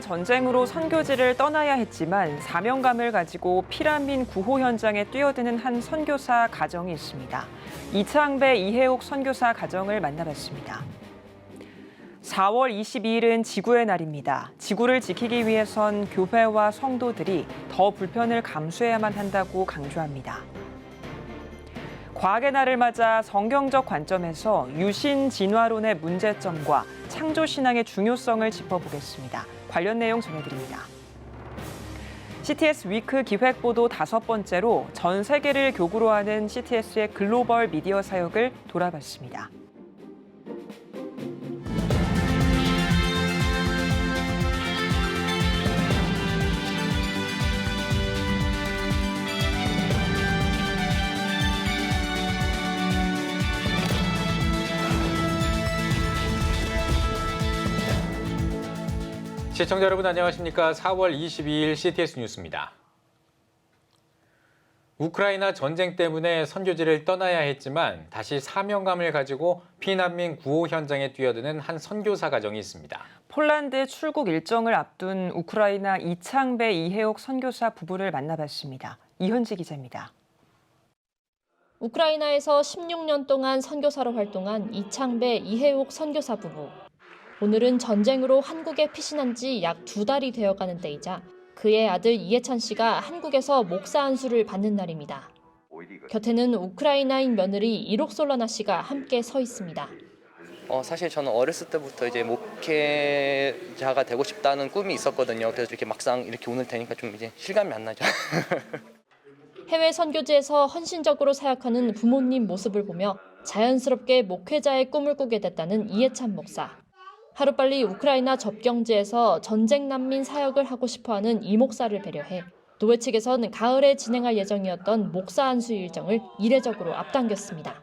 전쟁으로 선교지를 떠나야 했지만 사명감을 가지고 피난민 구호 현장에 뛰어드는 한 선교사 가정이 있습니다. 이창배, 이혜옥 선교사 가정을 만나봤습니다. 4월 22일은 지구의 날입니다. 지구를 지키기 위해선 교회와 성도들이 더 불편을 감수해야만 한다고 강조합니다. 과학의 날을 맞아 성경적 관점에서 유신 진화론의 문제점과 창조신앙의 중요성을 짚어보겠습니다. 관련 내용 전해드립니다. CTS 위크 기획보도 5번째로 전 세계를 교구로 하는 CTS의 글로벌 미디어 사역을 돌아봤습니다. 시청자 여러분 안녕하십니까? 4월 22일 CTS 뉴스입니다. 우크라이나 전쟁 때문에 선교지를 떠나야 했지만 다시 사명감을 가지고 피난민 구호 현장에 뛰어드는 한 선교사 가정이 있습니다. 폴란드 출국 일정을 앞둔 우크라이나 이창배, 이혜옥 선교사 부부를 만나봤습니다. 이현지 기자입니다. 우크라이나에서 16년 동안 선교사로 활동한 이창배, 이혜옥 선교사 부부. 오늘은 전쟁으로 한국에 피신한 지 약 2달이 되어가는 때이자 그의 아들 이해찬 씨가 한국에서 목사 안수를 받는 날입니다. 곁에는 우크라이나인 며느리 이록솔라나 씨가 함께 서 있습니다. 사실 저는 어렸을 때부터 이제 목회자가 되고 싶다는 꿈이 있었거든요. 그래서 이렇게 막상 이렇게 오늘 되니까 좀 이제 실감이 안 나죠. 해외 선교지에서 헌신적으로 사역하는 부모님 모습을 보며 자연스럽게 목회자의 꿈을 꾸게 됐다는 이해찬 목사. 하루빨리 우크라이나 접경지에서 전쟁 난민 사역을 하고 싶어하는 이 목사를 배려해 교회 측에서는 가을에 진행할 예정이었던 목사 안수 일정을 이례적으로 앞당겼습니다.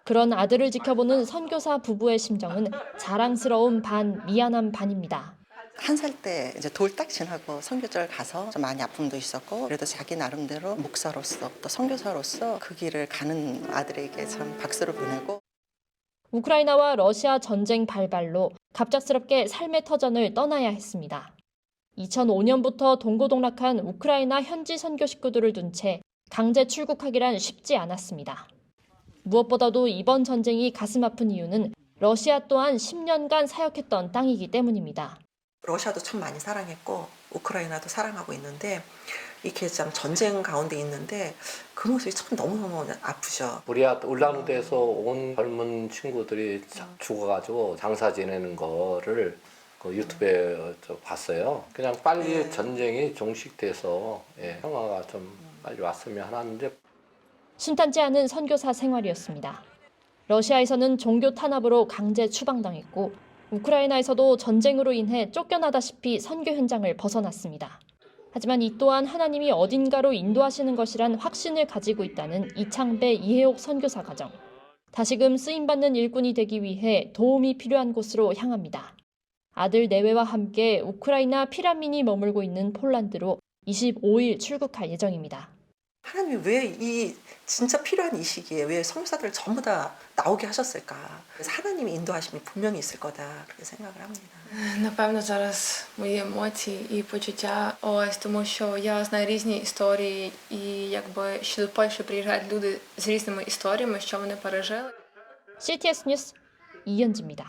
그런 아들을 지켜보는 선교사 부부의 심정은 자랑스러운 반, 미안한 반입니다. 1살 때 이제 돌 딱 지나고 선교절 가서 좀 많이 아픔도 있었고 그래도 자기 나름대로 목사로서 또 선교사로서 그 길을 가는 아들에게 참 박수를 보내고 우크라이나와 러시아 전쟁 발발로 갑작스럽게 삶의 터전을 떠나야 했습니다. 2005년부터 동고동락한 우크라이나 현지 선교 식구들을 둔 채 강제 출국하기란 쉽지 않았습니다. 무엇보다도 이번 전쟁이 가슴 아픈 이유는 러시아 또한 10년간 사역했던 땅이기 때문입니다. 러시아도 참 많이 사랑했고 우크라이나도 사랑하고 있는데 이렇게 참 전쟁 가운데 있는데 그 모습이 참 너무너무 아프죠. 우리야 울란우드에서 온 젊은 친구들이 죽어가지고 장사 지내는 거를 그 유튜브에 봤어요. 그냥 빨리 전쟁이 종식돼서 평화가 좀 빨리 왔으면 하는데. 순탄치 않은 선교사 생활이었습니다. 러시아에서는 종교 탄압으로 강제 추방당했고 우크라이나에서도 전쟁으로 인해 쫓겨나다시피 선교 현장을 벗어났습니다. 하지만 이 또한 하나님이 어딘가로 인도하시는 것이란 확신을 가지고 있다는 이창배, 이혜옥 선교사 가정. 다시금 쓰임받는 일꾼이 되기 위해 도움이 필요한 곳으로 향합니다. 아들 내외와 함께 우크라이나 피난민이 머물고 있는 폴란드로 25일 출국할 예정입니다. 하나님이 왜 이 진짜 필요한 이 시기에 왜 선교사들을 전부 다 나오게 하셨을까? 그래서 하나님의 인도하심이 분명히 있을 거다 그렇게 생각을 합니다. Напевно, зараз мої емоції і почуття ось тому, що я знаю різні історії, і якби що до Польщі приїжджають люди з різними історіями, що вони пережили. CTS 뉴스 이현지입니다.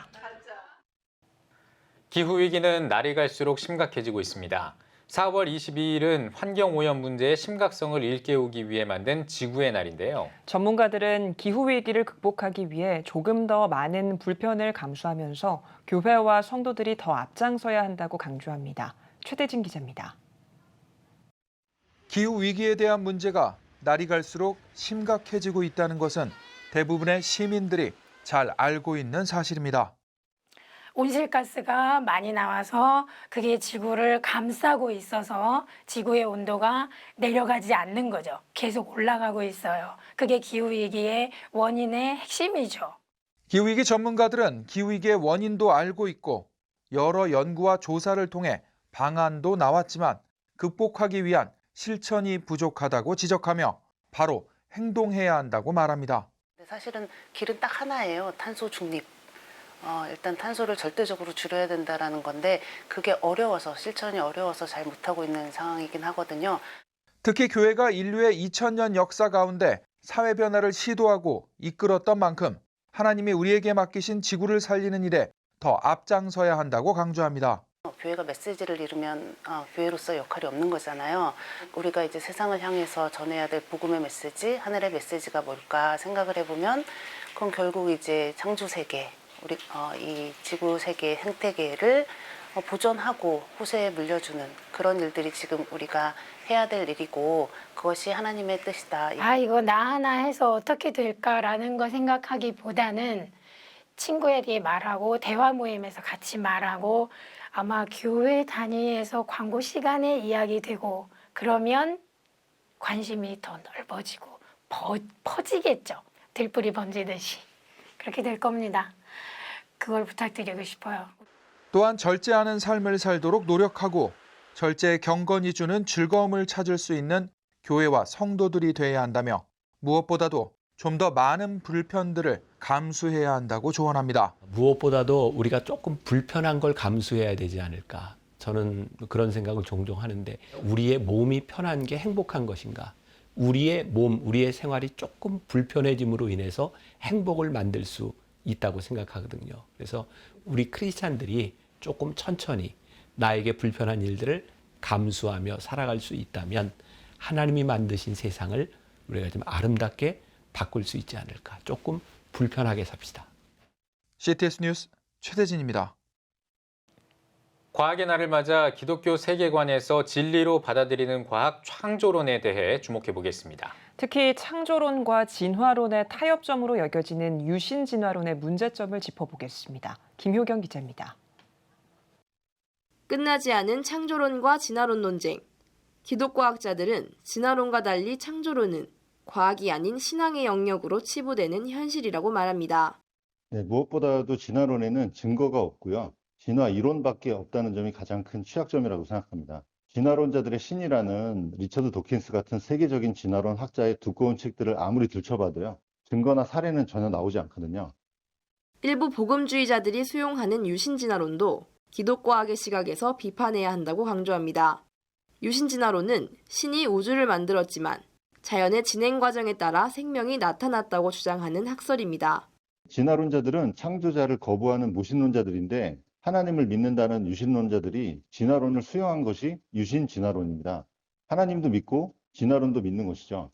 기후위기는 날이 갈수록 심각해지고 있습니다. 4월 22일은 환경오염 문제의 심각성을 일깨우기 위해 만든 지구의 날인데요. 전문가들은 기후위기를 극복하기 위해 조금 더 많은 불편을 감수하면서 교회와 성도들이 더 앞장서야 한다고 강조합니다. 최대진 기자입니다. 기후위기에 대한 문제가 날이 갈수록 심각해지고 있다는 것은 대부분의 시민들이 잘 알고 있는 사실입니다. 온실가스가 많이 나와서 그게 지구를 감싸고 있어서 지구의 온도가 내려가지 않는 거죠. 계속 올라가고 있어요. 그게 기후위기의 원인의 핵심이죠. 기후위기 전문가들은 기후위기의 원인도 알고 있고 여러 연구와 조사를 통해 방안도 나왔지만 극복하기 위한 실천이 부족하다고 지적하며 바로 행동해야 한다고 말합니다. 사실은 길은 딱 하나예요. 탄소 중립. 일단 탄소를 절대적으로 줄여야 된다라는 건데 그게 어려워서 실천이 어려워서 잘 못하고 있는 상황이긴 하거든요. 특히 교회가 인류의 2000년 역사 가운데 사회 변화를 시도하고 이끌었던 만큼 하나님이 우리에게 맡기신 지구를 살리는 일에 더 앞장서야 한다고 강조합니다. 교회가 메시지를 잃으면 교회로서 역할이 없는 거잖아요. 우리가 이제 세상을 향해서 전해야 될 복음의 메시지, 하늘의 메시지가 뭘까 생각을 해보면 그건 결국 이제 창조 세계, 우리 이 지구 세계 생태계를 보존하고 후세에 물려주는 그런 일들이 지금 우리가 해야 될 일이고 그것이 하나님의 뜻이다. 이거 나 하나 해서 어떻게 될까라는 거 생각하기보다는 친구에게 말하고 대화 모임에서 같이 말하고 아마 교회 단위에서 광고 시간에 이야기되고 그러면 관심이 더 넓어지고 퍼지겠죠. 들불이 번지듯이. 그렇게 될 겁니다. 그걸 부탁드리고 싶어요. 또한 절제하는 삶을 살도록 노력하고 절제의 경건이 주는 즐거움을 찾을 수 있는 교회와 성도들이 돼야 한다며 무엇보다도 좀 더 많은 불편들을 감수해야 한다고 조언합니다. 무엇보다도 우리가 조금 불편한 걸 감수해야 되지 않을까. 저는 그런 생각을 종종 하는데 우리의 몸이 편한 게 행복한 것인가. 우리의 몸, 우리의 생활이 조금 불편해짐으로 인해서 행복을 만들 수 있다고 생각하거든요. 그래서 우리 크리스찬들이 조금 천천히 나에게 불편한 일들을 감수하며 살아갈 수 있다면 하나님이 만드신 세상을 우리가 좀 아름답게 바꿀 수 있지 않을까. 조금 불편하게 삽시다. CTS 뉴스 최대진입니다. 과학의 날을 맞아 기독교 세계관에서 진리로 받아들이는 과학 창조론에 대해 주목해 보겠습니다. 특히 창조론과 진화론의 타협점으로 여겨지는 유신진화론의 문제점을 짚어보겠습니다. 김효경 기자입니다. 끝나지 않은 창조론과 진화론 논쟁. 기독과학자들은 진화론과 달리 창조론은 과학이 아닌 신앙의 영역으로 치부되는 현실이라고 말합니다. 네, 무엇보다도 진화론에는 증거가 없고요. 진화 이론밖에 없다는 점이 가장 큰 취약점이라고 생각합니다. 진화론자들의 신이라는 리처드 도킨스 같은 세계적인 진화론 학자의 두꺼운 책들을 아무리 들춰봐도요. 증거나 사례는 전혀 나오지 않거든요. 일부 복음주의자들이 수용하는 유신진화론도 기독과학의 시각에서 비판해야 한다고 강조합니다. 유신진화론은 신이 우주를 만들었지만 자연의 진행 과정에 따라 생명이 나타났다고 주장하는 학설입니다. 진화론자들은 창조자를 거부하는 무신론자들인데 하나님을 믿는다는 유신론자들이 진화론을 수용한 것이 유신진화론입니다. 하나님도 믿고 진화론도 믿는 것이죠.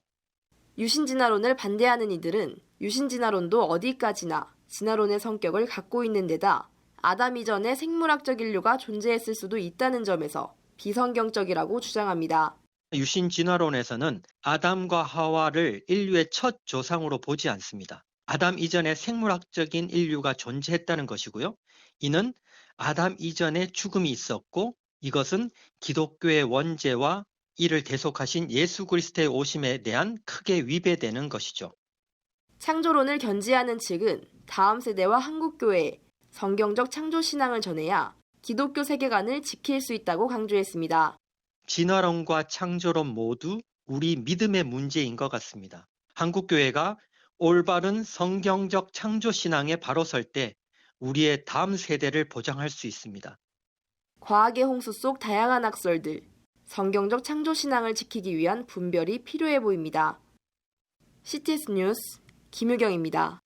유신진화론을 반대하는 이들은 유신진화론도 어디까지나 진화론의 성격을 갖고 있는 데다 아담 이전에 생물학적 인류가 존재했을 수도 있다는 점에서 비성경적이라고 주장합니다. 유신진화론에서는 아담과 하와를 인류의 첫 조상으로 보지 않습니다. 아담 이전에 생물학적인 인류가 존재했다는 것이고요. 이는 아담 이전에 죽음이 있었고 이것은 기독교의 원죄와 이를 대속하신 예수 그리스도의 오심에 대한 크게 위배되는 것이죠. 창조론을 견지하는 측은 다음 세대와 한국교회에 성경적 창조신앙을 전해야 기독교 세계관을 지킬 수 있다고 강조했습니다. 진화론과 창조론 모두 우리 믿음의 문제인 것 같습니다. 한국교회가 올바른 성경적 창조신앙에 바로 설 때 우리의 다음 세대를 보장할 수 있습니다. 과학의 홍수 속 다양한 학설들, 성경적 창조신앙을 지키기 위한 분별이 필요해 보입니다. CTS 뉴스 김유경입니다.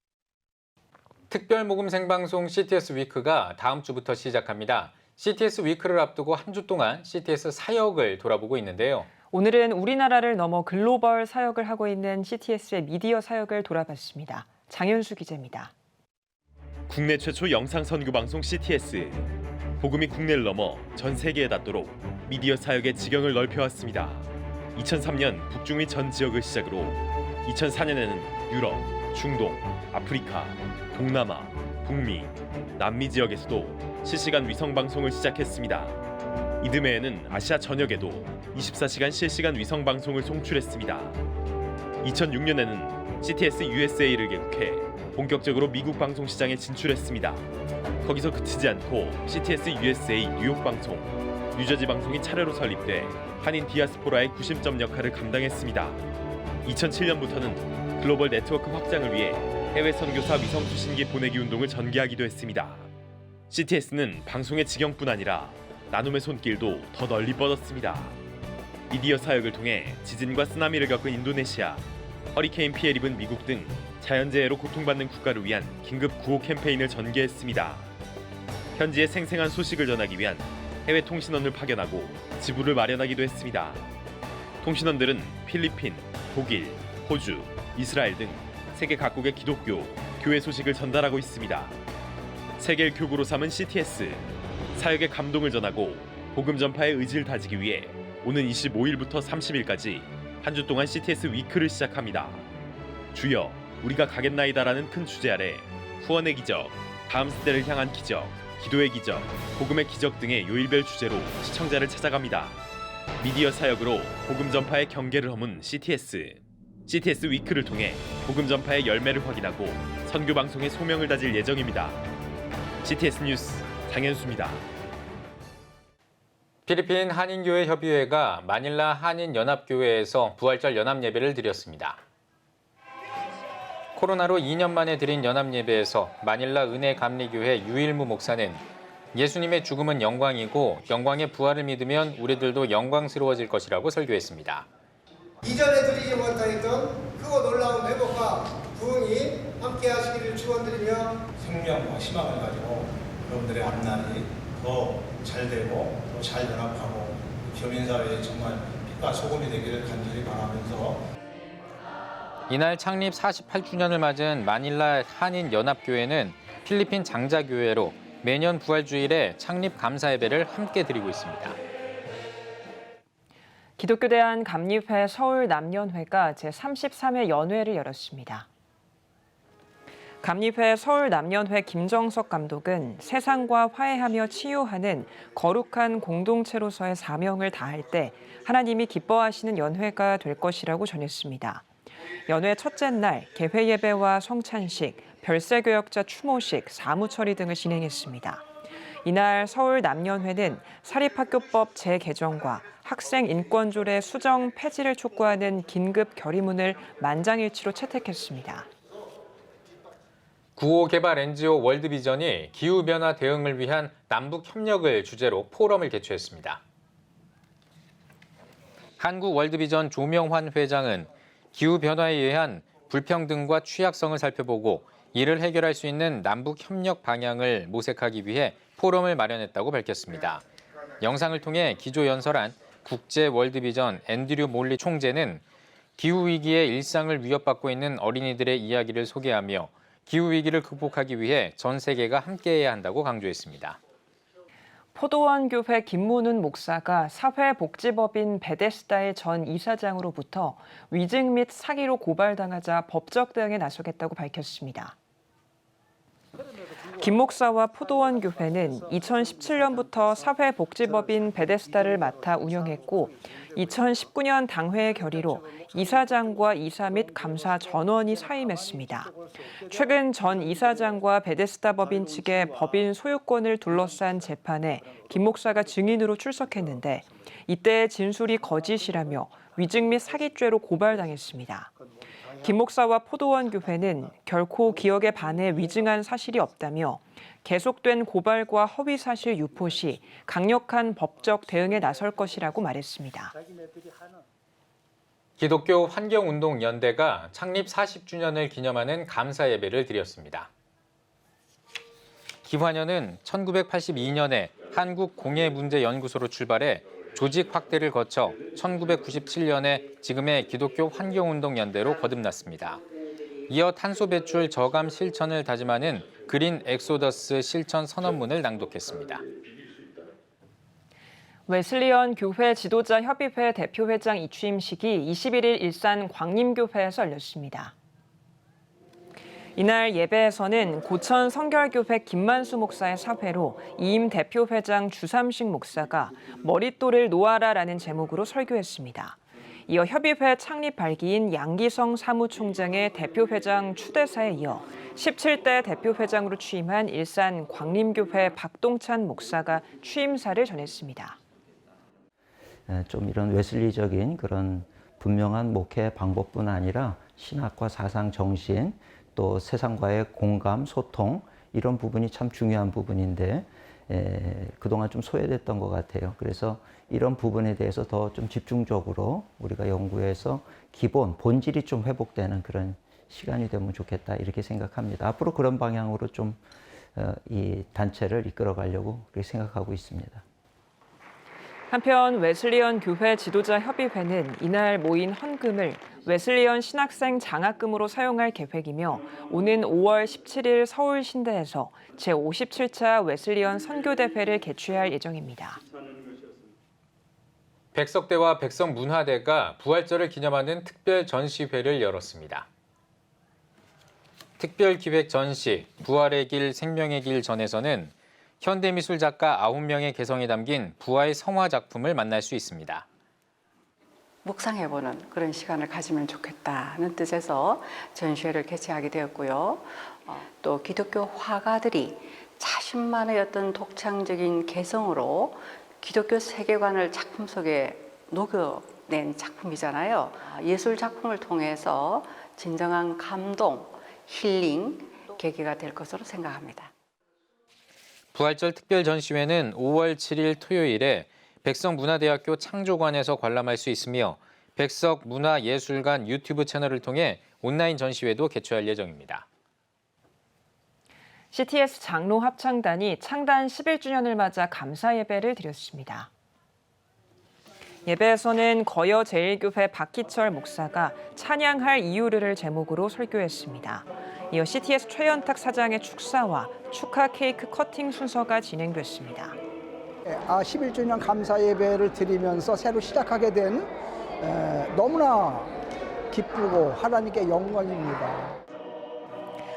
특별 모금 생방송 CTS 위크가 다음 주부터 시작합니다. CTS 위크를 앞두고 한 주 동안 CTS 사역을 돌아보고 있는데요. 오늘은 우리나라를 넘어 글로벌 사역을 하고 있는 CTS의 미디어 사역을 돌아봤습니다. 장현수 기자입니다. 국내 최초 영상 선교 방송 CTS. 복음이 국내를 넘어 전 세계에 닿도록 미디어 사역의 지경을 넓혀왔습니다. 2003년 북중미 전 지역을 시작으로 2004년에는 유럽, 중동, 아프리카, 동남아, 북미, 남미 지역에서도 실시간 위성 방송을 시작했습니다. 이듬해에는 아시아 전역에도 24시간 실시간 위성 방송을 송출했습니다. 2006년에는 CTS USA를 개국해 본격적으로 미국 방송 시장에 진출했습니다. 거기서 그치지 않고 CTS USA 뉴욕 방송, 뉴저지 방송이 차례로 설립돼 한인 디아스포라의 구심점 역할을 감당했습니다. 2007년부터는 글로벌 네트워크 확장을 위해 해외 선교사 위성 수신기 보내기 운동을 전개하기도 했습니다. CTS는 방송의 직영뿐 아니라 나눔의 손길도 더 널리 뻗었습니다. 미디어 사역을 통해 지진과 쓰나미를 겪은 인도네시아, 허리케인 피해를 입은 미국 등 자연재해로 고통받는 국가를 위한 긴급 구호 캠페인을 전개했습니다. 현지의 생생한 소식을 전하기 위한 해외 통신원을 파견하고 지부를 마련하기도 했습니다. 통신원들은 필리핀, 독일, 호주, 이스라엘 등 세계 각국의 기독교, 교회 소식을 전달하고 있습니다. 세계를 교구로 삼은 CTS, 사역의 감동을 전하고 복음 전파의 의지를 다지기 위해 오는 25일부터 30일까지 한 주 동안 CTS 위크를 시작합니다. 주여, 우리가 가겠나이다라는 큰 주제 아래 후원의 기적, 다음 세대를 향한 기적, 기도의 기적, 복음의 기적 등의 요일별 주제로 시청자를 찾아갑니다. 미디어 사역으로 복음 전파의 경계를 허문 CTS 위크를 통해 복음 전파의 열매를 확인하고 선교 방송의 소명을 다질 예정입니다. CTS 뉴스 장현수입니다. 필리핀 한인교회 협의회가 마닐라 한인연합교회에서 부활절 연합예배를 드렸습니다. 코로나로 2년 만에 드린 연합예배에서 마닐라 은혜감리교회 유일무 목사는 예수님의 죽음은 영광이고 영광의 부활을 믿으면 우리들도 영광스러워질 것이라고 설교했습니다. 이전에 드리지 못하였던 크고 놀라운 회복과 부흥이 함께 하시기를 축원드리며 생명과 희망을 가지고 여러분들의 앞날이 더 잘 되고 더 잘 연합하고 교민사회에 정말 빛과 소금이 되기를 간절히 바라면서 이날 창립 48주년을 맞은 마닐라 한인연합교회는 필리핀 장자교회로 매년 부활주일에 창립 감사 예배를 함께 드리고 있습니다. 기독교대한 감리회 서울남년회가 제33회 연회를 열었습니다. 감리회 서울남년회 김정석 감독은 세상과 화해하며 치유하는 거룩한 공동체로서의 사명을 다할 때 하나님이 기뻐하시는 연회가 될 것이라고 전했습니다. 연회 첫째 날 개회 예배와 성찬식, 별세교역자 추모식, 사무처리 등을 진행했습니다. 이날 서울남년회는 사립학교법 재개정과 학생인권조례 수정 폐지를 촉구하는 긴급 결의문을 만장일치로 채택했습니다. 구호개발 NGO 월드비전이 기후변화 대응을 위한 남북협력을 주제로 포럼을 개최했습니다. 한국월드비전 조명환 회장은 기후변화에 의한 불평등과 취약성을 살펴보고 이를 해결할 수 있는 남북협력 방향을 모색하기 위해 포럼을 마련했다고 밝혔습니다. 영상을 통해 기조연설한 국제월드비전 앤드류 몰리 총재는 기후위기에 일상을 위협받고 있는 어린이들의 이야기를 소개하며 기후위기를 극복하기 위해 전 세계가 함께해야 한다고 강조했습니다. 포도원 교회 김문훈 목사가 사회복지법인 베데스다의 전 이사장으로부터 위증 및 사기로 고발당하자 법적 대응에 나서겠다고 밝혔습니다. 김 목사와 포도원 교회는 2017년부터 사회복지법인 베데스다를 맡아 운영했고 2019년 당회의 결의로 이사장과 이사 및 감사 전원이 사임했습니다. 최근 전 이사장과 베데스다 법인 측의 법인 소유권을 둘러싼 재판에 김 목사가 증인으로 출석했는데 이때 진술이 거짓이라며 위증 및 사기죄로 고발당했습니다. 김 목사와 포도원 교회는 결코 기억에 반해 위증한 사실이 없다며 계속된 고발과 허위 사실 유포 시 강력한 법적 대응에 나설 것이라고 말했습니다. 기독교 환경운동연대가 창립 40주년을 기념하는 감사 예배를 드렸습니다. 기환연은 1982년에 한국공예문제연구소로 출발해 조직 확대를 거쳐 1997년에 지금의 기독교 환경운동연대로 거듭났습니다. 이어 탄소 배출 저감 실천을 다짐하는 그린 엑소더스 실천 선언문을 낭독했습니다. 웨슬리언 교회 지도자 협의회 대표회장 이취임식이 21일 일산 광림교회에서 열렸습니다. 이날 예배에서는 고천 성결교회 김만수 목사의 사회로 이임 대표회장 주삼식 목사가 머릿돌을 놓아라라는 제목으로 설교했습니다. 이어 협의회 창립 발기인 양기성 사무총장의 대표회장 추대사에 이어 17대 대표회장으로 취임한 일산 광림교회 박동찬 목사가 취임사를 전했습니다. 좀 이런 웨슬리적인 그런 분명한 목회 방법뿐 아니라 신학과 사상 정신, 또 세상과의 공감, 소통 이런 부분이 참 중요한 부분인데 그동안 좀 소외됐던 것 같아요. 그래서 이런 부분에 대해서 더 좀 집중적으로 우리가 연구해서 기본, 본질이 좀 회복되는 그런 시간이 되면 좋겠다 이렇게 생각합니다. 앞으로 그런 방향으로 좀 이 단체를 이끌어가려고 그렇게 생각하고 있습니다. 한편 웨슬리언 교회 지도자 협의회는 이날 모인 헌금을 웨슬리언 신학생 장학금으로 사용할 계획이며 오는 5월 17일 서울 신대에서 제57차 웨슬리언 선교대회를 개최할 예정입니다. 백석대와 백석문화대가 부활절을 기념하는 특별 전시회를 열었습니다. 특별기획 전시 부활의 길 생명의 길 전에서는 현대미술 작가 9명의 개성이 담긴 부활 성화 작품을 만날 수 있습니다. 묵상해보는 그런 시간을 가지면 좋겠다는 뜻에서 전시회를 개최하게 되었고요. 또 기독교 화가들이 자신만의 어떤 독창적인 개성으로 기독교 세계관을 작품 속에 녹여낸 작품이잖아요. 예술 작품을 통해서 진정한 감동, 힐링, 계기가 될 것으로 생각합니다. 부활절 특별 전시회는 5월 7일 토요일에 백석문화대학교 창조관에서 관람할 수 있으며 백석문화예술관 유튜브 채널을 통해 온라인 전시회도 개최할 예정입니다. CTS 장로 합창단이 창단 11주년을 맞아 감사 예배를 드렸습니다. 예배에서는 거여 제1교회 박희철 목사가 찬양할 이유를 제목으로 설교했습니다. 이어 CTS 최연탁 사장의 축사와 축하 케이크 커팅 순서가 진행됐습니다. 11주년 감사 예배를 드리면서 새로 시작하게 된 너무나 기쁘고 하나님께 영광입니다.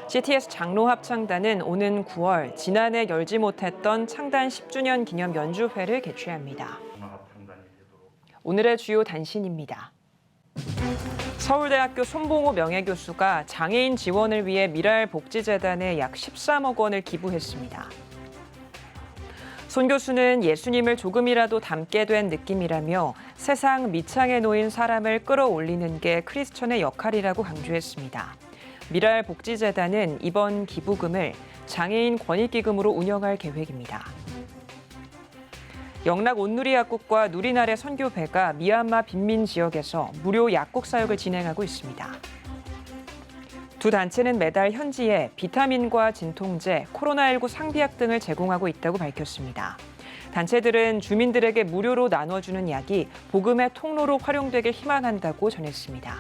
CTS 장로 합창단은 오는 9월 지난해 열지 못했던 창단 10주년 기념 연주회를 개최합니다. 오늘의 주요 단신입니다. 서울대학교 손봉호 명예교수가 장애인 지원을 위해 미랄복지재단에 약 13억 원을 기부했습니다. 손 교수는 예수님을 조금이라도 닮게 된 느낌이라며 세상 밑창에 놓인 사람을 끌어올리는 게 크리스천의 역할이라고 강조했습니다. 미랄복지재단은 이번 기부금을 장애인 권익기금으로 운영할 계획입니다. 영락 온누리 약국과 누리나래 선교배가 미얀마 빈민 지역에서 무료 약국 사역을 진행하고 있습니다. 두 단체는 매달 현지에 비타민과 진통제, 코로나19 상비약 등을 제공하고 있다고 밝혔습니다. 단체들은 주민들에게 무료로 나눠주는 약이 복음의 통로로 활용되길 희망한다고 전했습니다.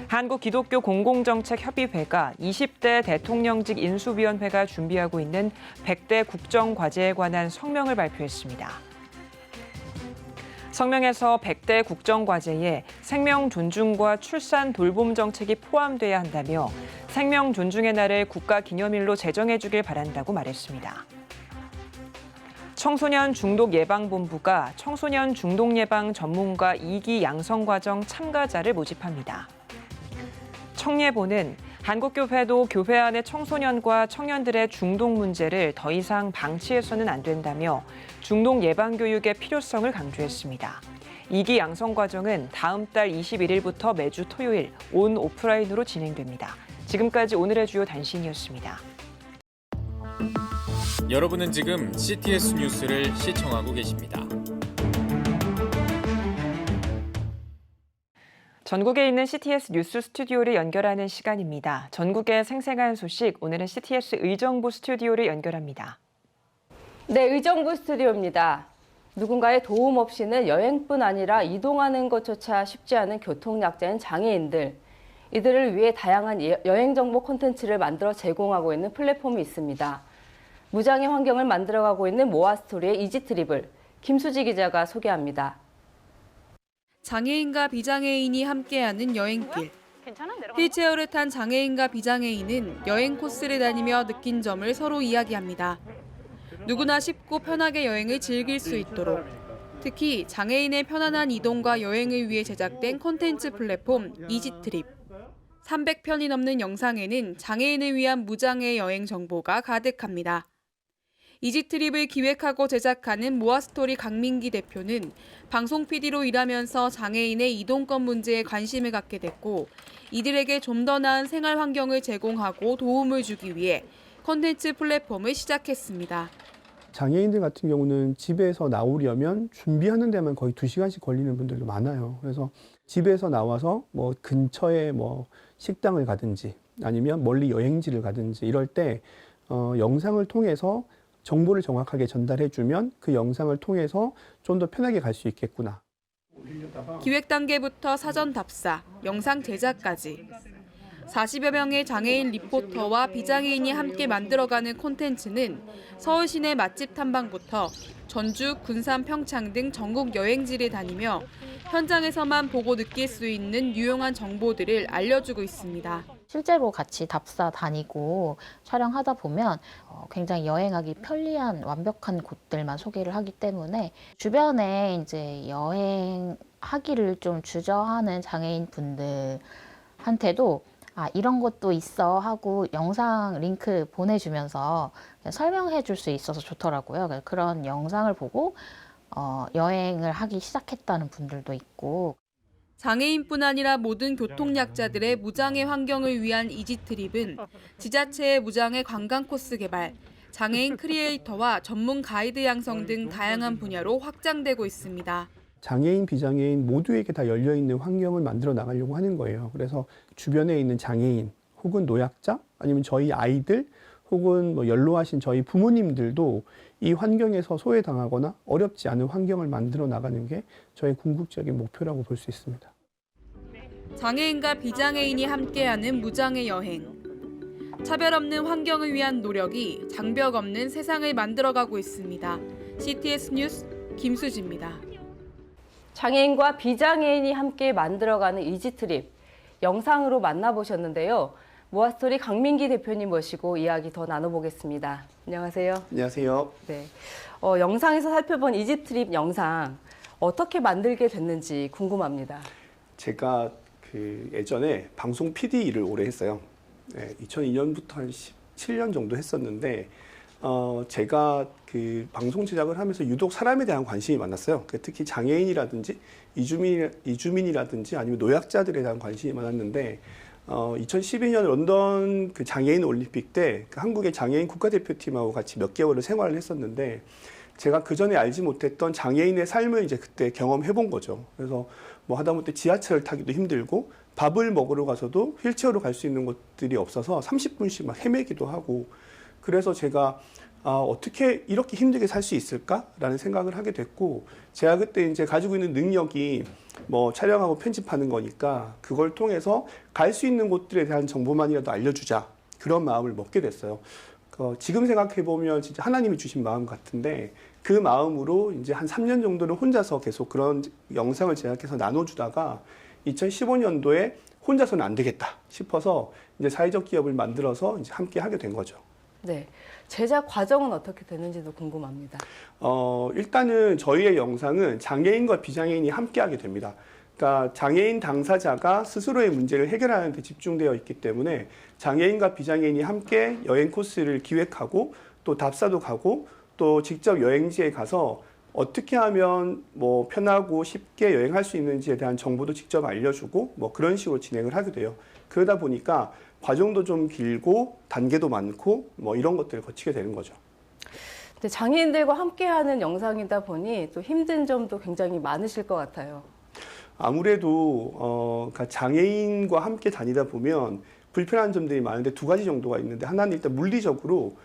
한국기독교공공정책협의회가 20대 대통령직 인수위원회가 준비하고 있는 100대 국정과제에 관한 성명을 발표했습니다. 성명에서 100대 국정과제에 생명 존중과 출산 돌봄 정책이 포함돼야 한다며 생명 존중의 날을 국가기념일로 제정해 주길 바란다고 말했습니다. 청소년 중독예방본부가 청소년 중독예방 전문가 2기 양성과정 참가자를 모집합니다. 청예보는 한국교회도 교회 안의 청소년과 청년들의 중독 문제를 더 이상 방치해서는 안 된다며 중독 예방 교육의 필요성을 강조했습니다. 2기 양성 과정은 다음 달 21일부터 매주 토요일 온 오프라인으로 진행됩니다. 지금까지 오늘의 주요 단신이었습니다. 여러분은 지금 CTS 뉴스를 시청하고 계십니다. 전국에 있는 CTS 뉴스 스튜디오를 연결하는 시간입니다. 전국의 생생한 소식, 오늘은 CTS 의정부 스튜디오를 연결합니다. 네, 의정부 스튜디오입니다. 누군가의 도움 없이는 여행뿐 아니라 이동하는 것조차 쉽지 않은 교통약자인 장애인들. 이들을 위해 다양한 여행 정보 콘텐츠를 만들어 제공하고 있는 플랫폼이 있습니다. 무장애 환경을 만들어가고 있는 모아스토리의 이지트립을 김수지 기자가 소개합니다. 장애인과 비장애인이 함께하는 여행길. 휠체어를 탄 장애인과 비장애인은 여행 코스를 다니며 느낀 점을 서로 이야기합니다. 누구나 쉽고 편하게 여행을 즐길 수 있도록 특히 장애인의 편안한 이동과 여행을 위해 제작된 콘텐츠 플랫폼 이지트립. 300편이 넘는 영상에는 장애인을 위한 무장애 여행 정보가 가득합니다. 이지트립을 기획하고 제작하는 모아스토리 강민기 대표는 방송 PD로 일하면서 장애인의 이동권 문제에 관심을 갖게 됐고 이들에게 좀 더 나은 생활 환경을 제공하고 도움을 주기 위해 콘텐츠 플랫폼을 시작했습니다. 장애인들 같은 경우는 집에서 나오려면 준비하는 데만 거의 2시간씩 걸리는 분들도 많아요. 그래서 집에서 나와서 뭐 근처에 뭐 식당을 가든지 아니면 멀리 여행지를 가든지 이럴 때 영상을 통해서 정보를 정확하게 전달해주면 그 영상을 통해서 좀 더 편하게 갈 수 있겠구나. 기획 단계부터 사전 답사, 영상 제작까지 40여 명의 장애인 리포터와 비장애인이 함께 만들어가는 콘텐츠는 서울 시내 맛집 탐방부터 전주, 군산, 평창 등 전국 여행지를 다니며 현장에서만 보고 느낄 수 있는 유용한 정보들을 알려주고 있습니다. 실제로 같이 답사 다니고 촬영하다 보면 굉장히 여행하기 편리한 완벽한 곳들만 소개를 하기 때문에 주변에 이제 여행하기를 좀 주저하는 장애인 분들한테도 이런 것도 있어 하고 영상 링크 보내주면서 설명해 줄 수 있어서 좋더라고요. 그런 영상을 보고 여행을 하기 시작했다는 분들도 있고. 장애인뿐 아니라 모든 교통약자들의 무장애 환경을 위한 이지트립은 지자체의 무장애 관광 코스 개발, 장애인 크리에이터와 전문 가이드 양성 등 다양한 분야로 확장되고 있습니다. 장애인, 비장애인 모두에게 다 열려있는 환경을 만들어 나가려고 하는 거예요. 그래서 주변에 있는 장애인 혹은 노약자 아니면 저희 아이들 혹은 뭐 연로하신 저희 부모님들도 이 환경에서 소외당하거나 어렵지 않은 환경을 만들어 나가는 게 저희 궁극적인 목표라고 볼 수 있습니다. 장애인과 비장애인이 함께하는 무장애 여행. 차별 없는 환경을 위한 노력이 장벽 없는 세상을 만들어가고 있습니다. CTS 뉴스 김수지입니다. 장애인과 비장애인이 함께 만들어가는 이지트립 영상으로 만나보셨는데요. 모아스토리 강민기 대표님 모시고 이야기 더 나눠보겠습니다. 안녕하세요. 안녕하세요. 네, 영상에서 살펴본 이지트립 영상 어떻게 만들게 됐는지 궁금합니다. 제가 예전에 방송 PD 일을 오래 했어요. 2002년부터 한 17년 정도 했었는데 제가 방송 제작을 하면서 유독 사람에 대한 관심이 많았어요. 특히 장애인이라든지 이주민이라든지 아니면 노약자들에 대한 관심이 많았는데 2012년 런던 장애인 올림픽 때 한국의 장애인 국가대표팀하고 같이 몇 개월을 생활을 했었는데 제가 그 전에 알지 못했던 장애인의 삶을 이제 그때 경험해 본 거죠. 그래서 뭐 하다못해 지하철을 타기도 힘들고 밥을 먹으러 가서도 휠체어로 갈 수 있는 곳들이 없어서 30분씩 막 헤매기도 하고 그래서 제가 어떻게 이렇게 힘들게 살 수 있을까라는 생각을 하게 됐고 제가 그때 이제 가지고 있는 능력이 뭐 촬영하고 편집하는 거니까 그걸 통해서 갈 수 있는 곳들에 대한 정보만이라도 알려주자 그런 마음을 먹게 됐어요. 지금 생각해 보면 진짜 하나님이 주신 마음 같은데 그 마음으로 이제 한 3년 정도는 혼자서 계속 그런 영상을 제작해서 나눠주다가 2015년도에 혼자서는 안 되겠다 싶어서 이제 사회적 기업을 만들어서 이제 함께 하게 된 거죠. 네, 제작 과정은 어떻게 되는지도 궁금합니다. 일단은 저희의 영상은 장애인과 비장애인이 함께 하게 됩니다. 그러니까 장애인 당사자가 스스로의 문제를 해결하는 데 집중되어 있기 때문에 장애인과 비장애인이 함께 여행 코스를 기획하고 또 답사도 가고 또 직접 여행지에 가서 어떻게 하면 뭐 편하고 쉽게 여행할 수 있는지에 대한 정보도 직접 알려주고 뭐 그런 식으로 진행을 하게 돼요. 그러다 보니까 과정도 좀 길고 단계도 많고 뭐 이런 것들을 거치게 되는 거죠. 근데 장애인들과 함께하는 영상이다 보니 또 힘든 점도 굉장히 많으실 것 같아요. 아무래도 그러니까 장애인과 함께 다니다 보면 불편한 점들이 많은데 두 가지 정도가 있는데 하나는 일단 물리적으로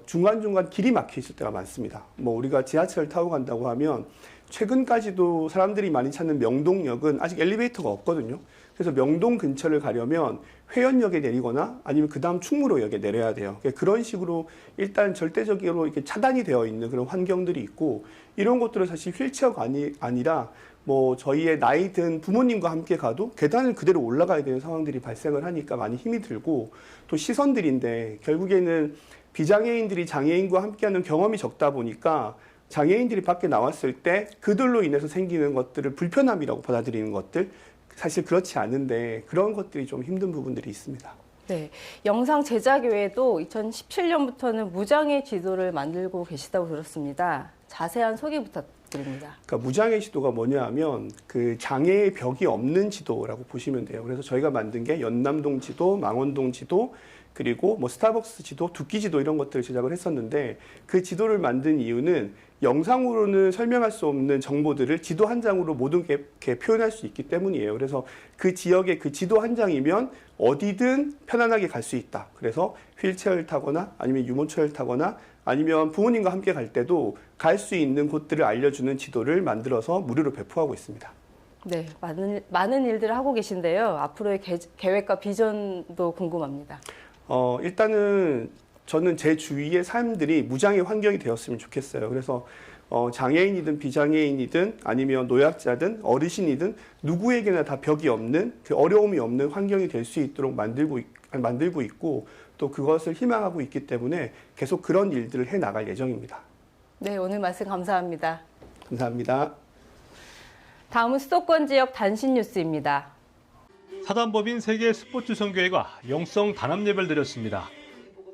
중간중간 길이 막혀 있을 때가 많습니다. 뭐 우리가 지하철을 타고 간다고 하면 최근까지도 사람들이 많이 찾는 명동역은 아직 엘리베이터가 없거든요. 그래서 명동 근처를 가려면 회원역에 내리거나 아니면 그 다음 충무로역에 내려야 돼요. 그런 식으로 일단 절대적으로 이렇게 차단이 되어 있는 그런 환경들이 있고 이런 것들은 사실 휠체어가 아니라 뭐 저희의 나이 든 부모님과 함께 가도 계단을 그대로 올라가야 되는 상황들이 발생을 하니까 많이 힘이 들고 또 시선들인데 결국에는 비장애인들이 장애인과 함께하는 경험이 적다 보니까 장애인들이 밖에 나왔을 때 그들로 인해서 생기는 것들을 불편함이라고 받아들이는 것들 사실 그렇지 않은데 그런 것들이 좀 힘든 부분들이 있습니다. 네, 영상 제작 외에도 2017년부터는 무장애 지도를 만들고 계시다고 들었습니다. 자세한 소개 부탁드립니다. 그러니까 무장애 지도가 뭐냐 하면 그 장애의 벽이 없는 지도라고 보시면 돼요. 그래서 저희가 만든 게 연남동 지도, 망원동 지도, 그리고 뭐 스타벅스 지도, 두끼 지도 이런 것들을 제작을 했었는데 그 지도를 만든 이유는 영상으로는 설명할 수 없는 정보들을 지도 한 장으로 모든 게 표현할 수 있기 때문이에요. 그래서 그 지역의 그 지도 한 장이면 어디든 편안하게 갈 수 있다. 그래서 휠체어를 타거나 아니면 유모차를 타거나 아니면 부모님과 함께 갈 때도 갈 수 있는 곳들을 알려주는 지도를 만들어서 무료로 배포하고 있습니다. 네, 많은 일들을 하고 계신데요. 앞으로의 계획과 비전도 궁금합니다. 일단은 저는 제 주위의 사람들이 무장애 환경이 되었으면 좋겠어요. 그래서 장애인이든 비장애인이든 아니면 노약자든 어르신이든 누구에게나 다 벽이 없는 그 어려움이 없는 환경이 될 수 있도록 만들고 있고 또 그것을 희망하고 있기 때문에 계속 그런 일들을 해 나갈 예정입니다. 네, 오늘 말씀 감사합니다. 감사합니다. 다음은 수도권 지역 단신 뉴스입니다. 사단법인 세계 스포츠 선교회가 영성 단합 예배를 드렸습니다.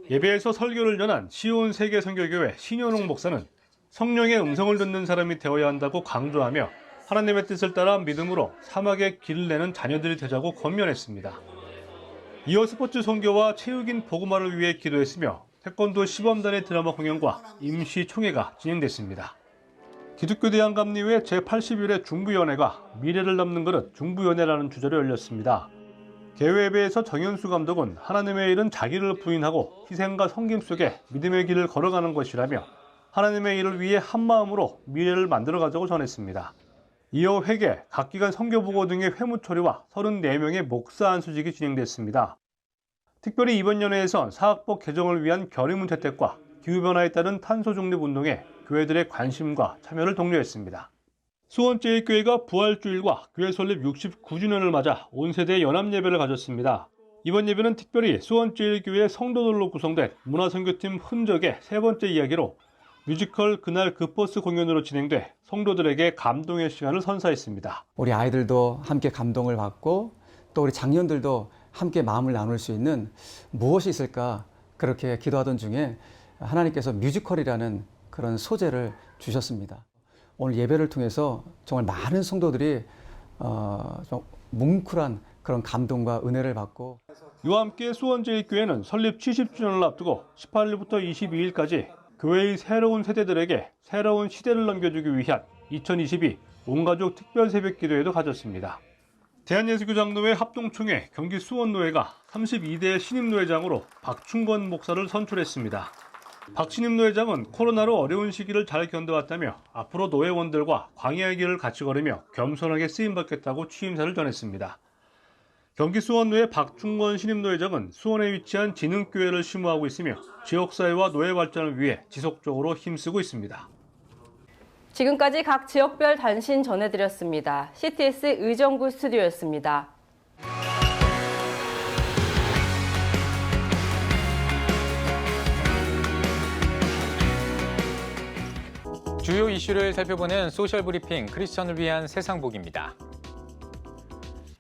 예배에서 설교를 전한 시온 세계 선교교회 신현홍 목사는 성령의 음성을 듣는 사람이 되어야 한다고 강조하며 하나님의 뜻을 따라 믿음으로 사막의 길을 내는 자녀들이 되자고 권면했습니다. 이어 스포츠 선교와 체육인 복음화를 위해 기도했으며 태권도 시범단의 드라마 공연과 임시 총회가 진행됐습니다. 기독교대한감리회 제81회 중부연회가 미래를 담는 그릇 중부연회라는 주제로 열렸습니다. 개회예배에서 정현수 감독은 하나님의 일은 자기를 부인하고 희생과 섬김 속에 믿음의 길을 걸어가는 것이라며 하나님의 일을 위해 한마음으로 미래를 만들어가자고 전했습니다. 이어 회계, 각기관 선교보고 등의 회무처리와 34명의 목사 안수직이 진행됐습니다. 특별히 이번 연회에선 사학법 개정을 위한 결의문 채택과 기후변화에 따른 탄소 중립 운동에 교회들의 관심과 참여를 독려했습니다. 수원제일교회가 부활주일과 교회 설립 69주년을 맞아 온 세대 연합예배를 가졌습니다. 이번 예배는 특별히 수원제일교회 성도들로 구성된 문화선교팀 흔적의 세 번째 이야기로 뮤지컬 그날 그 버스 공연으로 진행돼 성도들에게 감동의 시간을 선사했습니다. 우리 아이들도 함께 감동을 받고 또 우리 장년들도 함께 마음을 나눌 수 있는 무엇이 있을까 그렇게 기도하던 중에 하나님께서 뮤지컬이라는 그런 소재를 주셨습니다. 오늘 예배를 통해서 정말 많은 성도들이 좀 뭉클한 그런 감동과 은혜를 받고 이와 함께 수원제일교회는 설립 70주년을 앞두고 18일부터 22일까지 교회의 새로운 세대들에게 새로운 시대를 넘겨주기 위한 2022 온가족 특별 새벽 기도회도 가졌습니다. 대한예수교장노회 합동총회 경기 수원노회가 32대 신임노회장으로 박충건 목사를 선출했습니다. 박 신임노회장은 코로나로 어려운 시기를 잘 견뎌왔다며 앞으로 노회원들과 광야의 길을 같이 걸으며 겸손하게 쓰임받겠다고 취임사를 전했습니다. 경기 수원노회 박충건 신임노회장은 수원에 위치한 진흥교회를 심우하고 있으며 지역사회와 노회 발전을 위해 지속적으로 힘쓰고 있습니다. 지금까지 각 지역별 단신 전해드렸습니다. CTS 의정부 스튜디오였습니다. 주요 이슈를 살펴보는 소셜브리핑 크리스천을 위한 세상복입니다.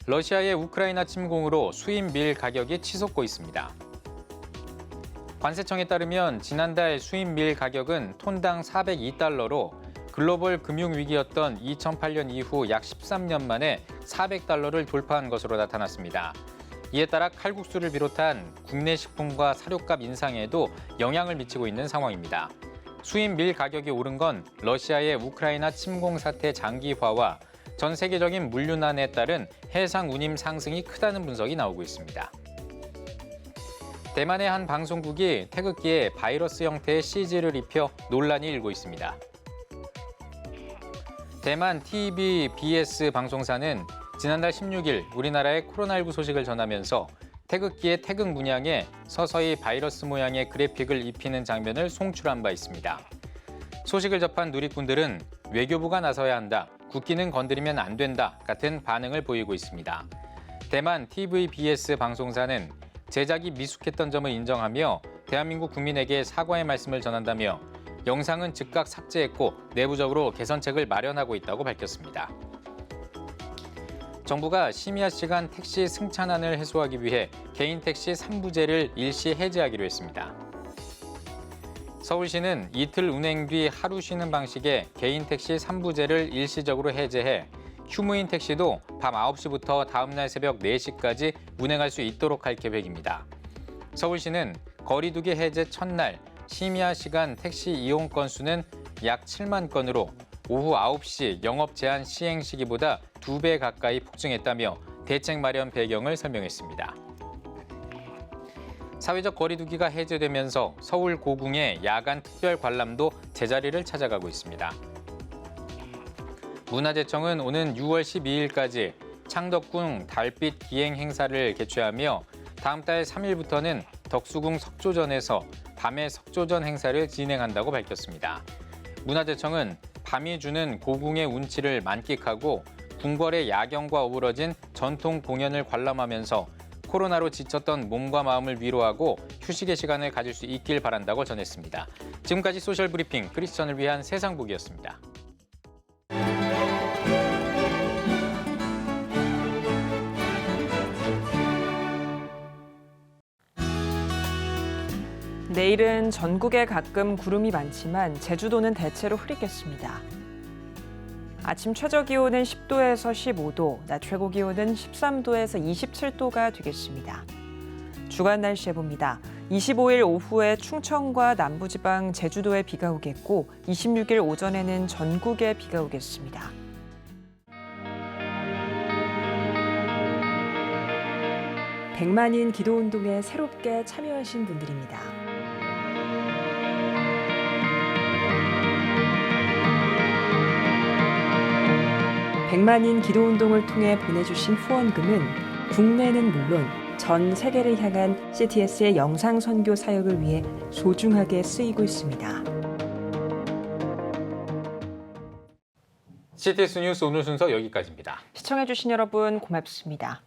러시아의 우크라이나 침공으로 수입 밀 가격이 치솟고 있습니다. 관세청에 따르면 지난달 수입 밀 가격은 톤당 402달러로 글로벌 금융위기였던 2008년 이후 약 13년 만에 400달러를 돌파한 것으로 나타났습니다. 이에 따라 칼국수를 비롯한 국내 식품과 사료값 인상에도 영향을 미치고 있는 상황입니다. 수입 밀 가격이 오른 건 러시아의 우크라이나 침공 사태 장기화와 전 세계적인 물류난에 따른 해상 운임 상승이 크다는 분석이 나오고 있습니다. 대만의 한 방송국이 태극기에 바이러스 형태의 CG를 입혀 논란이 일고 있습니다. 대만 TVBS 방송사는 지난달 16일 우리나라의 코로나19 소식을 전하면서 태극기의 태극 문양에 서서히 바이러스 모양의 그래픽을 입히는 장면을 송출한 바 있습니다. 소식을 접한 누리꾼들은 외교부가 나서야 한다, 국기는 건드리면 안 된다 같은 반응을 보이고 있습니다. 대만 TVBS 방송사는 제작이 미숙했던 점을 인정하며 대한민국 국민에게 사과의 말씀을 전한다며 영상은 즉각 삭제했고 내부적으로 개선책을 마련하고 있다고 밝혔습니다. 정부가 심야 시간 택시 승차난을 해소하기 위해 개인 택시 3부제를 일시 해제하기로 했습니다. 서울시는 이틀 운행 뒤 하루 쉬는 방식의 개인 택시 3부제를 일시적으로 해제해 휴무인 택시도 밤 9시부터 다음날 새벽 4시까지 운행할 수 있도록 할 계획입니다. 서울시는 거리두기 해제 첫날 심야 시간 택시 이용 건수는 약 7만 건으로 오후 9시 영업 제한 시행 시기보다 2배 가까이 폭증했다며 대책 마련 배경을 설명했습니다. 사회적 거리두기가 해제되면서 서울 고궁의 야간 특별 관람도 제자리를 찾아가고 있습니다. 문화재청은 오는 6월 12일까지 창덕궁 달빛 기행 행사를 개최하며 다음 달 3일부터는 덕수궁 석조전에서 밤의 석조전 행사를 진행한다고 밝혔습니다. 문화재청은 밤이 주는 고궁의 운치를 만끽하고 궁궐의 야경과 어우러진 전통 공연을 관람하면서 코로나로 지쳤던 몸과 마음을 위로하고 휴식의 시간을 가질 수 있길 바란다고 전했습니다. 지금까지 소셜브리핑 크리스천을 위한 세상복이었습니다. 내일은 전국에 가끔 구름이 많지만 제주도는 대체로 흐리겠습니다. 아침 최저 기온은 10도에서 15도, 낮 최고 기온은 13도에서 27도가 되겠습니다. 주간 날씨 해봅니다. 25일 오후에 충청과 남부지방 제주도에 비가 오겠고 26일 오전에는 전국에 비가 오겠습니다. 백만인 기도운동에 새롭게 참여하신 분들입니다. 백만인 기도운동을 통해 보내주신 후원금은 국내는 물론 전 세계를 향한 CTS의 영상 선교 사역을 위해 소중하게 쓰이고 있습니다. CTS 뉴스 오늘 순서 여기까지입니다. 시청해주신 여러분 고맙습니다.